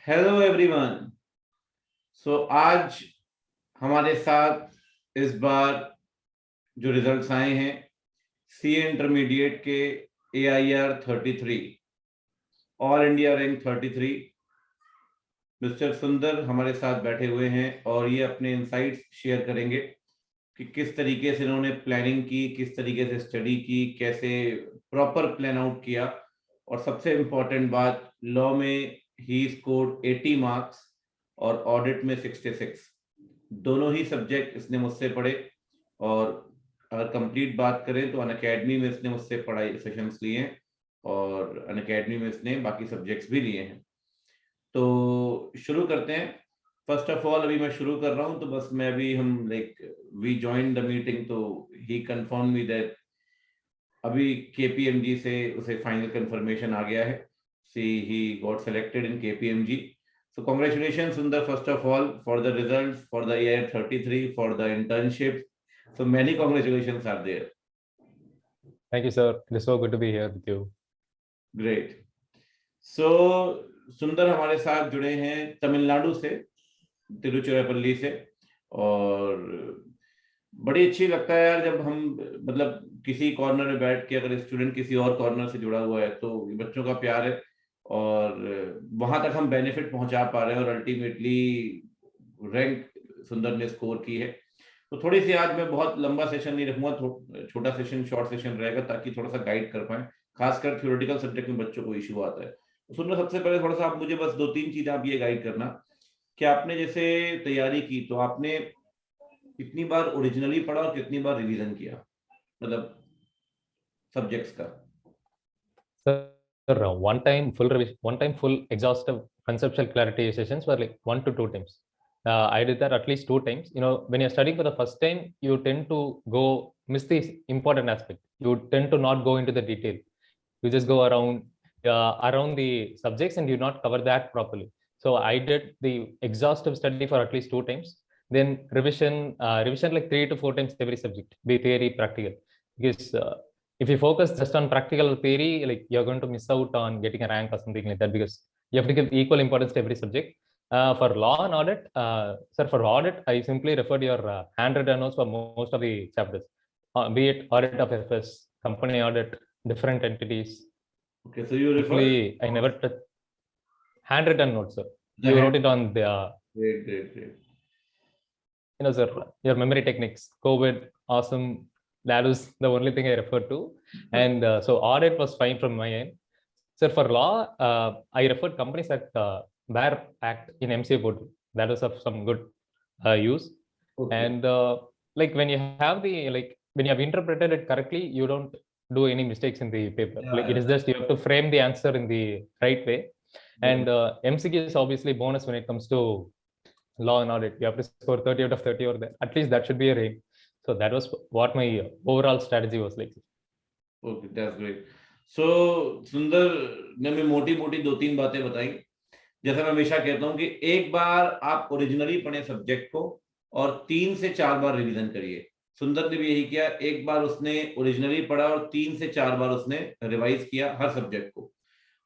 Hello everyone. आज हमारे साथ इस बार जो रिजल्ट्स आए हैं सी इंटरमीडिएट के AIR-33 all India rank 33 mister सुंदर हमारे साथ बैठे हुए हैं और ये अपने इनसाइट्स शेयर करेंगे कि किस तरीके से इन्होंने प्लानिंग की, किस तरीके से स्टडी की, कैसे प्रॉपर प्लान आउट किया। और सबसे इम्पोर्टेंट बात, लॉ में ही स्कोर्ड 80 मार्क्स और ऑडिट में 66। दोनों ही सब्जेक्ट इसने मुझसे पढ़े। और अगर कंप्लीट बात करें तो अनअकैडमी में इसने मुझसे पढ़ाई सेशंस लिए हैं और अनअकैडमी में इसने बाकी सब्जेक्ट्स भी लिए हैं। तो शुरू करते हैं। फर्स्ट ऑफ ऑल अभी मैं शुरू कर रहा हूं तो बस मैं अभी हम वी जॉइन द मीटिंग, तो ही कंफर्म मी दैट अभी KPMG से उसे फाइनल कंफर्मेशन आ गया है। See he got selected in KPMG। So congratulations Sundar, first of all, for the results, for the AIR-33, for the internship. So many congratulations are there. Thank you, sir. It is so good to be here with you. Great. So सुंदर हमारे साथ जुड़े हैं तमिलनाडु से, तिरुचिरापल्ली से। और बड़ी अच्छी लगता है यार जब हम मतलब किसी कॉर्नर में बैठ के अगर स्टूडेंट किसी और कॉर्नर से जुड़ा हुआ है तो बच्चों का प्यार है और वहां तक हम बेनिफिट पहुंचा पा रहे हैं और अल्टीमेटली रैंक सुंदर ने स्कोर की है। तो थोड़ी सी आज मैं बहुत लंबा सेशन नहीं रखूंगा, छोटा सेशन, शॉर्ट सेशन रहेगा ताकि थोड़ा सा गाइड कर पाए। खासकर थ्योरेटिकल सब्जेक्ट में बच्चों को इशू आता है। तो सुंदर, सबसे पहले थोड़ा सा आप मुझे बस 2-3 चीज आप ये गाइड करना कि आपने जैसे तैयारी की तो आपने कितनी बार ओरिजिनली पढ़ा और कितनी बार रिवीजन किया, मतलब सब्जेक्ट्स का। Sir, one time full exhaustive conceptual clarity sessions were like 1 to 2 times. I did that at least 2 times. You know, when you're studying for the first time, you tend to miss the important aspect. You tend to not go into the detail. You just go around the subjects and you not cover that properly. So I did the exhaustive study for at least 2 times. Then revision like 3 to 4 times every subject, be theory, practical. Because if you focus just on practical theory, like you're going to miss out on getting a rank or something like that, because you have to give equal importance to every subject. For law and audit, sir, for audit, I simply referred your handwritten notes for most of the chapters, be it audit of FS, company audit, different entities. Okay, so you refer. I never touched handwritten notes, sir. You wrote it on the. Great. You know, sir, your memory techniques, COVID, awesome. That was the only thing I referred to. And so audit was fine from my end. Sir, for law, I referred companies at BAR Act in MCA portal. That was of some good use. Okay. And like when you have when you have interpreted it correctly, you don't do any mistakes in the paper. Yeah, Like it is just you have to frame the answer in the right way. And MCQ is obviously bonus when it comes to law and audit. You have to score 30 out of 30 or that. At least that should be your aim. So that was what my overall strategy was like. Okay, that's great. So सुंदर ने मैं मोटी 2-3 बातें बताई। जैसा मैं हमेशा कहता हूँ कि एक बार आप ओरिजिनली पढ़े सब्जेक्ट को और 3 से 4 बार रिवीजन करिए। सुंदर ने भी यही किया, एक बार उसने ओरिजिनली पढ़ा और 3 से 4 बार उसने रिवाइज किया हर सब्जेक्ट को।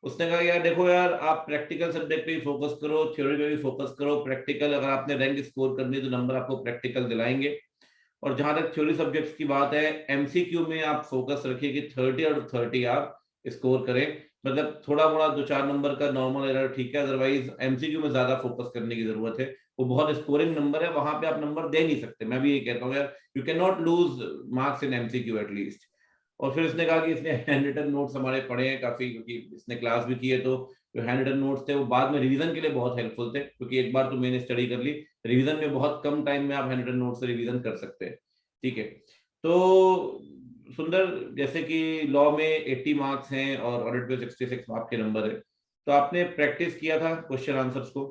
उसने कहा यार देखो यार, आप प्रैक्टिकल सब्जेक्ट पे भी फोकस करो, थ्योरी पे भी फोकस करो। प्रैक्टिकल अगर आपने रैंक स्कोर करनी है तो नंबर आपको प्रैक्टिकल दिलाएंगे। और जहां तक थ्योरी सब्जेक्ट्स की बात है, MCQ में आप फोकस रखिए कि 30 आउट ऑफ 30 आप स्कोर करें। मतलब थोड़ा मोड़ा 2-4 नंबर का नॉर्मल एरर ठीक है, अदरवाइज MCQ में ज्यादा फोकस करने की जरूरत है। वो बहुत स्कोरिंग नंबर है, वहां पे आप नंबर दे नहीं सकते। मैं भी ये कहता हूँ यार, you can not lose marks in MCQ at least. और फिर इसने कहा कि इसने हैंड रिटन नोट्स हमारे पढ़े हैं काफी, क्योंकि इसने क्लास भी की है। तो जो हैंड रिटन नोट्स थे वो बाद में रिवीजन के लिए बहुत हेल्पफुल थे, क्योंकि एक बार तो मैंने स्टडी कर ली, रिवीजन में बहुत कम टाइम में आप हैंड रिटन नोट्स से रिवीजन कर सकते हैं। ठीक है। तो सुंदर, जैसे कि लॉ में 80 मार्क्स हैं और ऑडिट पे 66 मार्क्स के नंबर है, तो आपने प्रैक्टिस किया था क्वेश्चन आंसर्स को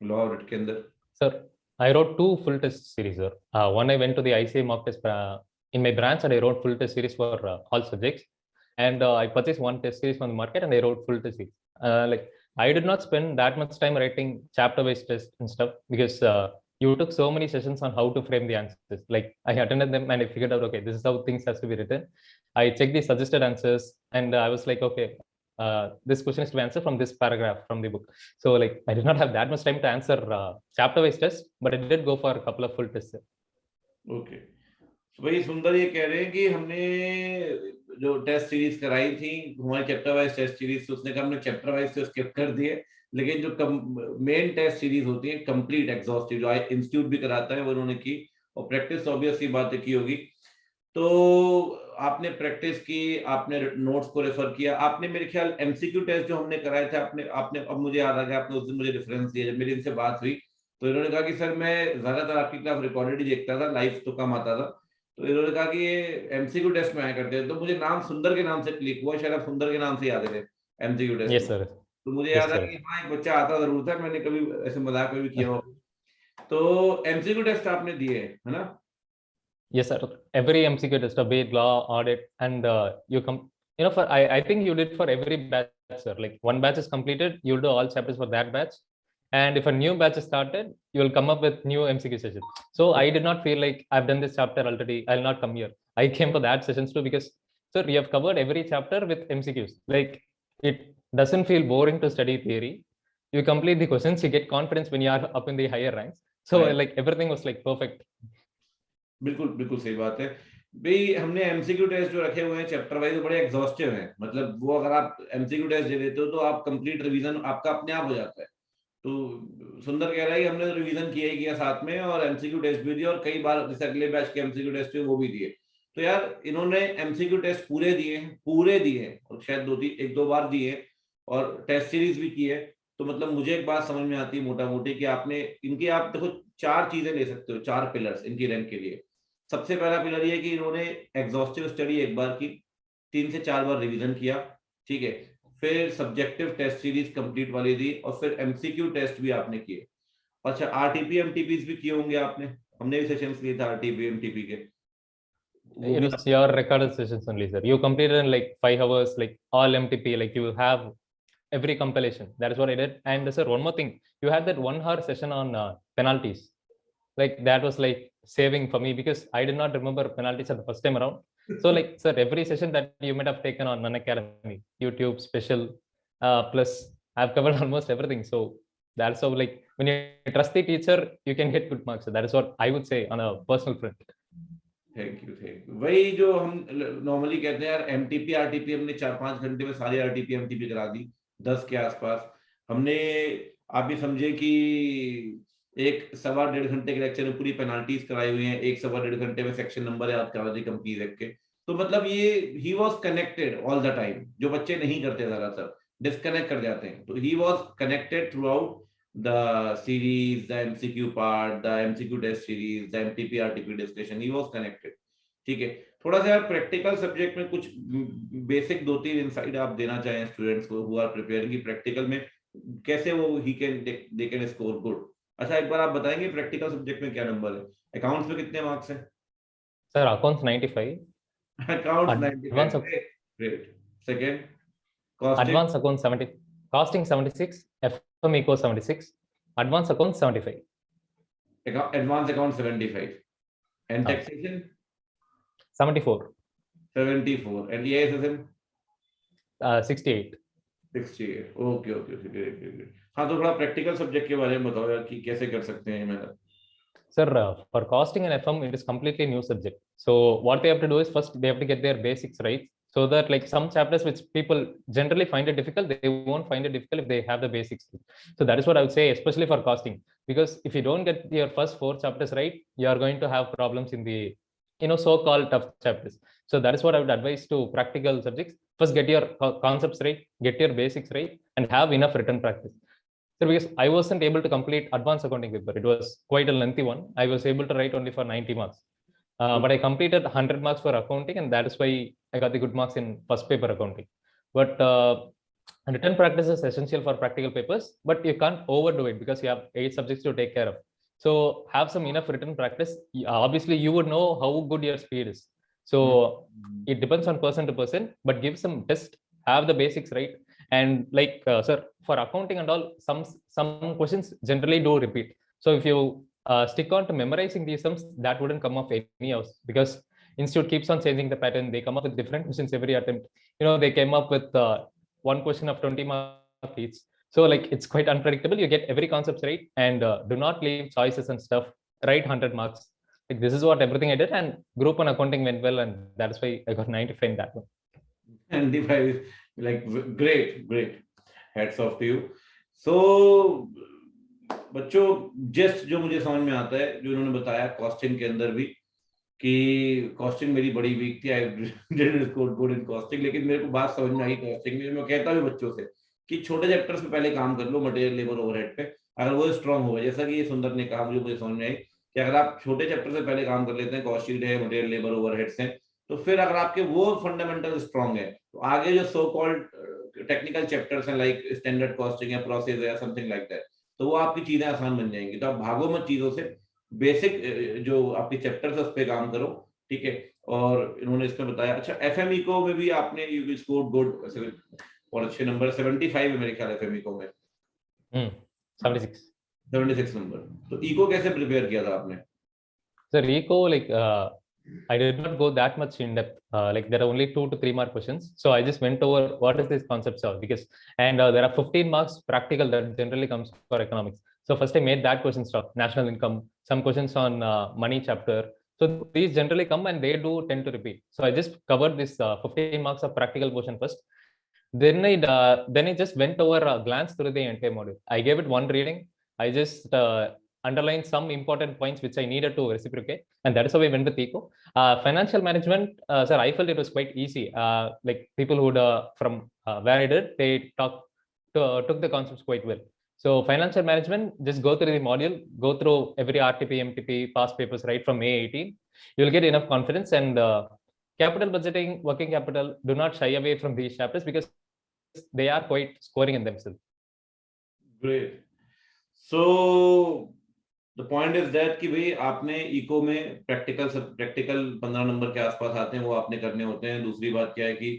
लॉ ऑडिट के अंदर? Sir, I wrote 2 full test series, sir. One I went to the ICA mock test in my branch and I wrote full test series for all subjects. And I purchased 1 test series from the market and I wrote full test series. Like I did not spend that much time writing chapter-wise tests and stuff because you took so many sessions on how to frame the answers. Like I attended them and I figured out, okay, this is how things has to be written. I checked the suggested answers and I was like, okay, this question is to answer from this paragraph from the book. So like I did not have that much time to answer chapter wise test, but I did go for a couple of full tests. Okay, तो भाई सुंदर ये कह रहे हैं कि हमने जो टेस्ट सीरीज कराई थी हमारी चैप्टर वाइज टेस्ट सीरीज, उसने कहा हमने चैप्टर वाइज से स्किप कर दिए, लेकिन जो मेन टेस्ट सीरीज होती है कंप्लीट एग्जॉस्टिव जो इंस्टीट्यूट भी कराता है वो उन्होंने की, और प्रैक्टिस ऑब्वियस सी बात की होगी। तो आपने प्रैक्टिस की, आपने नोट्स को रेफर किया, आपने मेरे ख्याल एमसीक्यू टेस्ट जो हमने कराए थे आपने आपने अब मुझे याद आ गया, आपने उस दिन मुझे रेफरेंस दिया जब मेरी इनसे बात हुई, तो इन्होंने कहा कि सर मैं ज्यादातर आपकी क्लास रिकॉर्डेड ही देखता था, लाइव तो कम आता था, तो इन्होंने कहा कि ये एमसीक्यू टेस्ट में आया करते हैं, तो मुझे नाम सुंदर के नाम से क्लिक हुआ, शायद आप सुंदर के नाम से याद थे एमसीक्यू टेस्ट। Yes sir. तो मुझे Yes याद sir. आ कि हाँ एक बच्चा आता जरूर था, मैंने कभी ऐसे मजाक में भी किया हो। तो एमसीक्यू टेस्ट आपने दिए है ना? Yes sir. Every MCQ test, be it law, audit, and you come. You know, for I think you did for every batch, sir. Like one batch is completed, you'll do all chapters for that batch, and if a new batch is started, you will come up with new MCQ sessions. So I did not feel like I've done this chapter already, I'll not come here. I came for that sessions too because sir, we have covered every chapter with MCQs. Like it doesn't feel boring to study theory. You complete the questions, you get confidence when you are up in the higher ranks. So Right. like everything was like perfect. बिल्कुल बिल्कुल सही बात है भाई। हमने MCQ test जो रखे हुए हैं चैप्टर वाइज बड़े एग्जॉस्टिव हैं, मतलब वो अगर आप एमसीक्यू टेस्ट दे देते हो तो आप कंप्लीट रिवीजन आपका अपने आप हो जाता है। तो सुंदर कह रहा है कि हमने रिवीजन किया ही किया साथ में, और एमसीक्यू टेस्ट भी दिया, और कई बार जैसे अगले बैच के एमसीक्यू टेस्ट हुए वो भी दिए। तो यार इन्होंने एमसीक्यू टेस्ट पूरे दिए हैं, और शायद एक दो बार दिए, और टेस्ट सीरीज भी की है। तो मतलब मुझे एक बात समझ में आती है मोटा मोटी कि आपने इनकी, आप देखो 4 चीजें ले सकते हो, 4 पिलर्स इनकी रैंक के लिए। सबसे पहला पिलर ये कि इन्होंने एग्जॉस्टिव स्टडी एक बार की, 3 से 4 बार रिवीजन किया, ठीक है, फिर सब्जेक्टिव टेस्ट सीरीज कंप्लीट वाली दी, और फिर एमसीक्यू टेस्ट भी आपने किए। अच्छा आरटीपी एमटीपी भी किए होंगे आपने, हमने भी सेशंस लिए थे आरटीपी एमटीपी के, वो It भी was your recorded sessions only, sir. You completed in like 5 hours, like all MTP, like you have every compilation. That is what I did. And sir, one more thing, you had that 1 hour session on penalties. Like that was like saving for me because I did not remember penalties at the first time around. So like, sir, every session that you might have taken on Unacademy, YouTube special, plus I've covered almost everything. So that's how, like, when you trust the teacher, you can get good marks. So that is what I would say on a personal front. Thank you. वही जो हम normally कहते हैं यार, MTP RTP हमने 4-5 घंटे में सारी आरटीपी एमटीपी करा दी, 10 के आसपास हमने। आप भी समझे कि 1-1.25 घंटे के लेक्चर में पूरी पेनाल्टीज कराई हुई हैं, 1-1.25 घंटे में सेक्शन नंबर याद करा दी कंपनीज एक्ट के। तो मतलब ये he was connected all the time, जो बच्चे नहीं करते, ज्यादातर डिस्कनेक्ट कर जाते हैं, तो he was connected through out the series, the MCQ part, the MCQ test series, the MTP RTP discussion, he was connected। ठीक है, थोड़ा सा यार प्रैक्टिकल सब्जेक्ट में कुछ बेसिक 2-3 इनसाइट आप देना चाहें स्टूडेंट्स को हु आर प्रिपेयरिंग की प्रैक्टिकल में कैसे वो दे कैन स्कोर गुड। अच्छा एक बार आप बताएंगे प्रैक्टिकल सब्जेक्ट में क्या नंबर है, अकाउंट्स में कितने मार्क्स हैं? Sir, accounts 95. Accounts Advanced 95, great. Second costing, advanced accounts 70, costing 76, FM eco 76, advanced accounts 75. Advance account 75 and हाँ, taxation 74, 74 and EISSM 68. 68। Okay okay okay, great great great. हाँ तो थोड़ा प्रैक्टिकल सब्जेक्ट के बारे में बताओ यार कि कैसे कर सकते हैं मेहनत। Sir, for costing and FM, it is completely new subject. So what they have to do is first they have to get their basics right. So that like some chapters which people generally find it difficult, they won't find it difficult if they have the basics. So that is what I would say, especially for costing, because if you don't get your first 4 chapters right, you are going to have problems in the so-called tough chapters. So that is what I would advise to practical subjects. First get your concepts right, get your basics right, and have enough written practice. So because I wasn't able to complete advanced accounting paper, it was quite a lengthy one. I was able to write only for 90 marks. But I completed 100 marks for accounting, and that is why I got the good marks in first paper accounting. But written practice is essential for practical papers, but you can't overdo it because you have 8 subjects to take care of. So have some enough written practice. Obviously, you would know how good your speed is. So it depends on person to person, but give some test, have the basics right. And like, sir, for accounting and all, some questions generally do repeat. So if you stick on to memorizing these sums, that wouldn't come off any else, because institute keeps on changing the pattern. They come up with different questions every attempt. They came up with one question of 20 mark each. So like it's quite unpredictable. You get every concept right, and do not leave choices and stuff. Write 100 marks. Like this is what everything I did, and group on accounting went well, and that's why I got 95 in that one. 95 is like great. Hats off to you. So बच्चों just जो मुझे समझ में आता है, जो उन्होंने बताया कॉस्टिंग के अंदर भी, कि कॉस्टिंग मेरी बड़ी वीक थी, I didn't score good in costing, लेकिन मेरे को बात समझ में आई कॉस्टिंग में। मैं कहता हूँ बच्चों से कि छोटे चैप्टर्स पे पहले काम कर लो, मटेरियल लेबर ओवरहेड पे, अगर वो स्ट्रांग होगा, जैसा कि ये सुंदर ने कहा, मुझे समझ में आई कि अगर आप छोटे चैप्टर से पहले काम कर लेते हैं, कॉस्ट शीट है, मटेरियल लेबर ओवरहेड्स हैं, तो फिर अगर आपके वो फंडामेंटल स्ट्रांग है, तो आगे जो सो कॉल्ड टेक्निकल चैप्टर्स हैं लाइक स्टैंडर्ड कॉस्टिंग या प्रोसेस या समथिंग लाइक दैट, तो वो आपकी चीजें आसान बन जाएंगी। तो आप भागो मत चीजों से, बेसिक जो आपके चैप्टर्स है उस पर काम करो, ठीक है। और इन्होंने इसमें बताया, अच्छा एफएमई को में भी आपने यू स्कोर्ड गुड और अच्छे नंबर, 75 है मेरे ख्याल एफएमई को में, 76 नंबर। तो इको कैसे प्रिपेयर किया था आपने? So Eco, like I did not go that much in depth. Like there are only 2 to 3 mark questions, so I just went over what is this concepts of, because and there are 15 marks practical that generally comes for economics. So first I made that question stuff, national income, some questions on money chapter. So these generally come and they do tend to repeat. So I just covered this 15 marks of practical portion first. Then I just went over a glance through the entire module. I gave it one reading. I just underlined some important points which I needed to reciprocate, and that is how we went with Eco. Financial management, sir, I felt it was quite easy. Like people who from where I did, they took the concepts quite well. So financial management, just go through the module, go through every RTP, MTP, past papers right from A18. You'll get enough confidence. And capital budgeting, working capital, do not shy away from these chapters because they are quite scoring in themselves. Great. So the point is that कि भाई आपने eco में practical 15 number के आसपास आते हैं, वो आपने करने होते हैं। दूसरी बात क्या है कि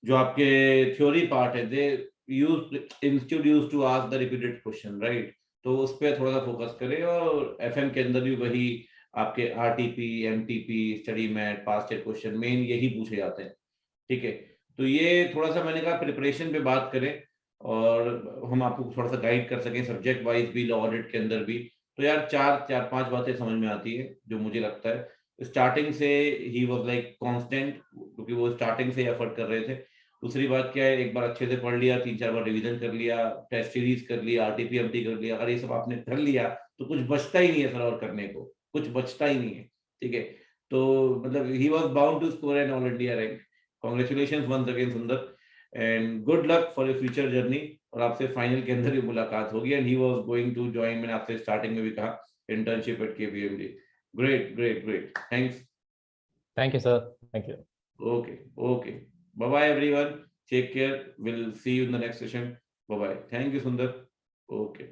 जो आपके थ्योरी पार्ट है, the institute used to ask the repeated question, right, तो उस पर थोड़ा सा फोकस करें। और एफएम के अंदर भी वही आपके RTP, MTP, study mat, past year question, main यही पूछे जाते हैं, ठीक है। तो ये थोड़ा सा मैंने कहा प्रिपरेशन पे बात करें और हम आपको थोड़ा सा गाइड कर सकें सब्जेक्ट वाइज भी, लॉ ऑडिट के अंदर भी। तो यार चार पांच बातें समझ में आती है जो मुझे लगता है। स्टार्टिंग से ही वाज लाइक कांस्टेंट, क्योंकि वो स्टार्टिंग से एफर्ट कर रहे थे। दूसरी बात क्या है, एक बार अच्छे से पढ़ लिया, 3-4 बार रिवीजन कर लिया, टेस्ट सीरीज कर लिया, आरटीपी एमटी कर लिया, अगर ये सब आपने कर लिया तो कुछ बचता ही नहीं है सर और करने को, कुछ बचता ही नहीं है, ठीक है। तो मतलब he was bound to score an all India rank. Congratulations once again Sundar, and good luck for your future journey. और आपसे फाइनल के अंदर भी मुलाकात होगी। And he was going to join, मैंने आपसे स्टार्टिंग में भी कहा, internship at KPMG. Great, thank you sir, thank you. Okay, bye bye everyone, take care, we'll see you in the next session, bye bye, thank you Sundar, okay।